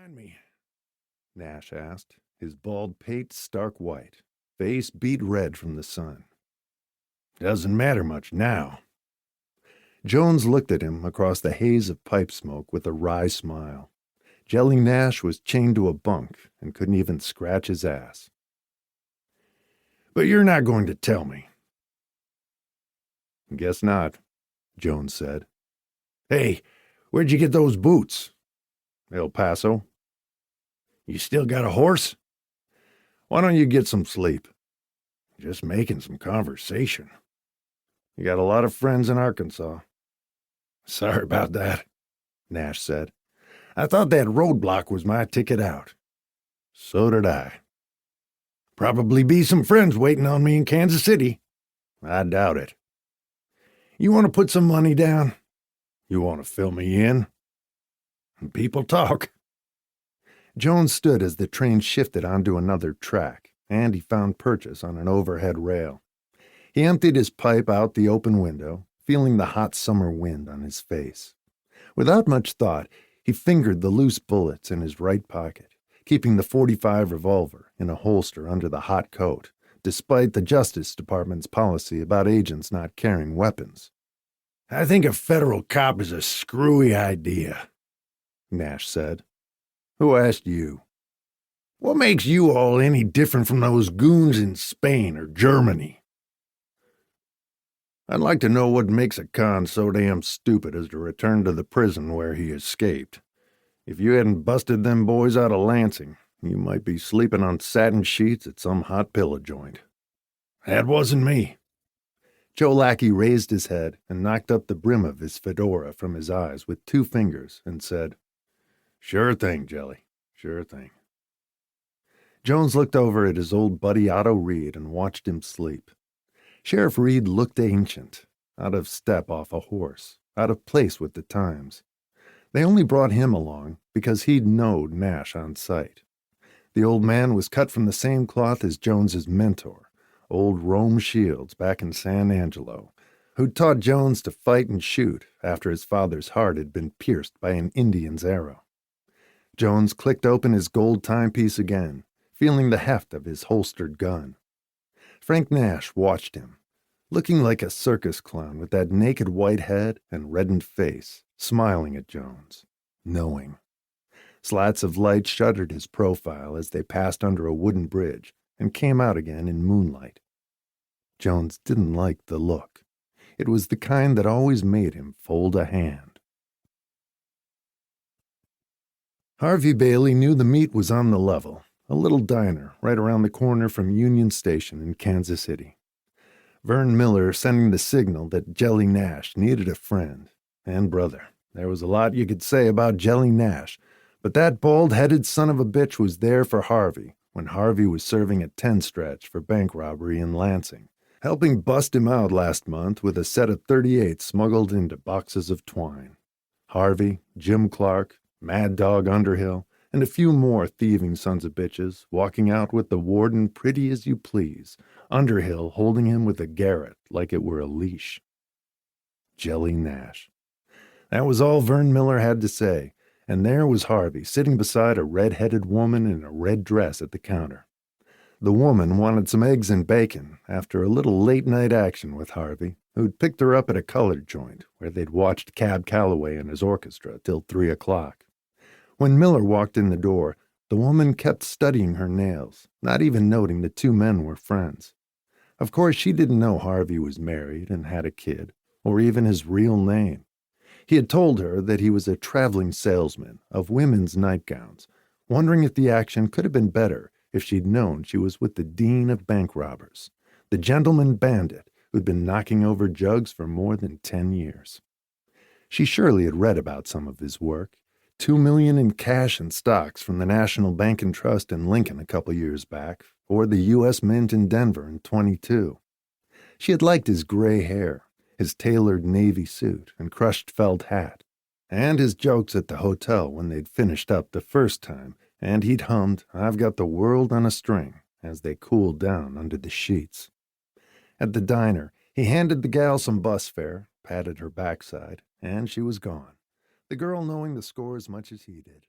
find me?" Nash asked, his bald pate stark white, face beet red from the sun. "Doesn't matter much now." Jones looked at him across the haze of pipe smoke with a wry smile. Jelly Nash was chained to a bunk and couldn't even scratch his ass. "But you're not going to tell me." "Guess not," Jones said. "Hey, where'd you get those boots?" "El Paso." "You still got a horse?" "Why don't you get some sleep?" "Just making some conversation." "You got a lot of friends in Arkansas." "Sorry about that," Nash said. "I thought that roadblock was my ticket out." "So did I." "Probably be some friends waiting on me in Kansas City." "I doubt it." "You want to put some money down?" "You want to fill me in?" "People talk." Jones stood as the train shifted onto another track, and he found purchase on an overhead rail. He emptied his pipe out the open window, feeling the hot summer wind on his face. Without much thought, he fingered the loose bullets in his right pocket, keeping the .45 revolver in a holster under the hot coat, despite the Justice Department's policy about agents not carrying weapons. "I think a federal cop is a screwy idea," Nash said. "Who asked you?" "What makes you all any different from those goons in Spain or Germany?" "I'd like to know what makes a con so damn stupid as to return to the prison where he escaped. If you hadn't busted them boys out of Lansing, you might be sleeping on satin sheets at some hot pillow joint." "That wasn't me." Joe Lackey raised his head and knocked up the brim of his fedora from his eyes with 2 fingers and said, "Sure thing, Jelly, sure thing." Jones looked over at his old buddy Otto Reed and watched him sleep. Sheriff Reed looked ancient, out of step off a horse, out of place with the times. They only brought him along because he'd knowed Nash on sight. The old man was cut from the same cloth as Jones's mentor, old Rome Shields back in San Angelo, who'd taught Jones to fight and shoot after his father's heart had been pierced by an Indian's arrow. Jones clicked open his gold timepiece again, feeling the heft of his holstered gun. Frank Nash watched him, looking like a circus clown with that naked white head and reddened face, smiling at Jones, knowing. Slats of light shuttered his profile as they passed under a wooden bridge and came out again in moonlight. Jones didn't like the look. It was the kind that always made him fold a hand. Harvey Bailey knew the meet was on the level, a little diner right around the corner from Union Station in Kansas City. Vern Miller sending the signal that Jelly Nash needed a friend and brother. There was a lot you could say about Jelly Nash, but that bald-headed son of a bitch was there for Harvey when Harvey was serving a 10-stretch for bank robbery in Lansing, helping bust him out last month with a set of .38 smuggled into boxes of twine. Harvey, Jim Clark, Mad Dog Underhill, and a few more thieving sons of bitches walking out with the warden pretty as you please, Underhill holding him with a garrote like it were a leash. Jelly Nash. That was all Vern Miller had to say, and there was Harvey sitting beside a red-headed woman in a red dress at the counter. The woman wanted some eggs and bacon after a little late-night action with Harvey, who'd picked her up at a colored joint where they'd watched Cab Calloway and his orchestra till 3 o'clock. When Miller walked in the door, the woman kept studying her nails, not even noting the 2 men were friends. Of course, she didn't know Harvey was married and had a kid, or even his real name. He had told her that he was a traveling salesman of women's nightgowns, wondering if the action could have been better if she'd known she was with the dean of bank robbers, the gentleman bandit who'd been knocking over jugs for more than 10 years. She surely had read about some of his work. $2 million in cash and stocks from the National Bank and Trust in Lincoln a couple years back, or the U.S. Mint in Denver in '22. She had liked his gray hair, his tailored navy suit and crushed felt hat, and his jokes at the hotel when they'd finished up the first time, and he'd hummed "I've Got the World on a String" as they cooled down under the sheets. At the diner, he handed the gal some bus fare, patted her backside, and she was gone, the girl knowing the score as much as he did.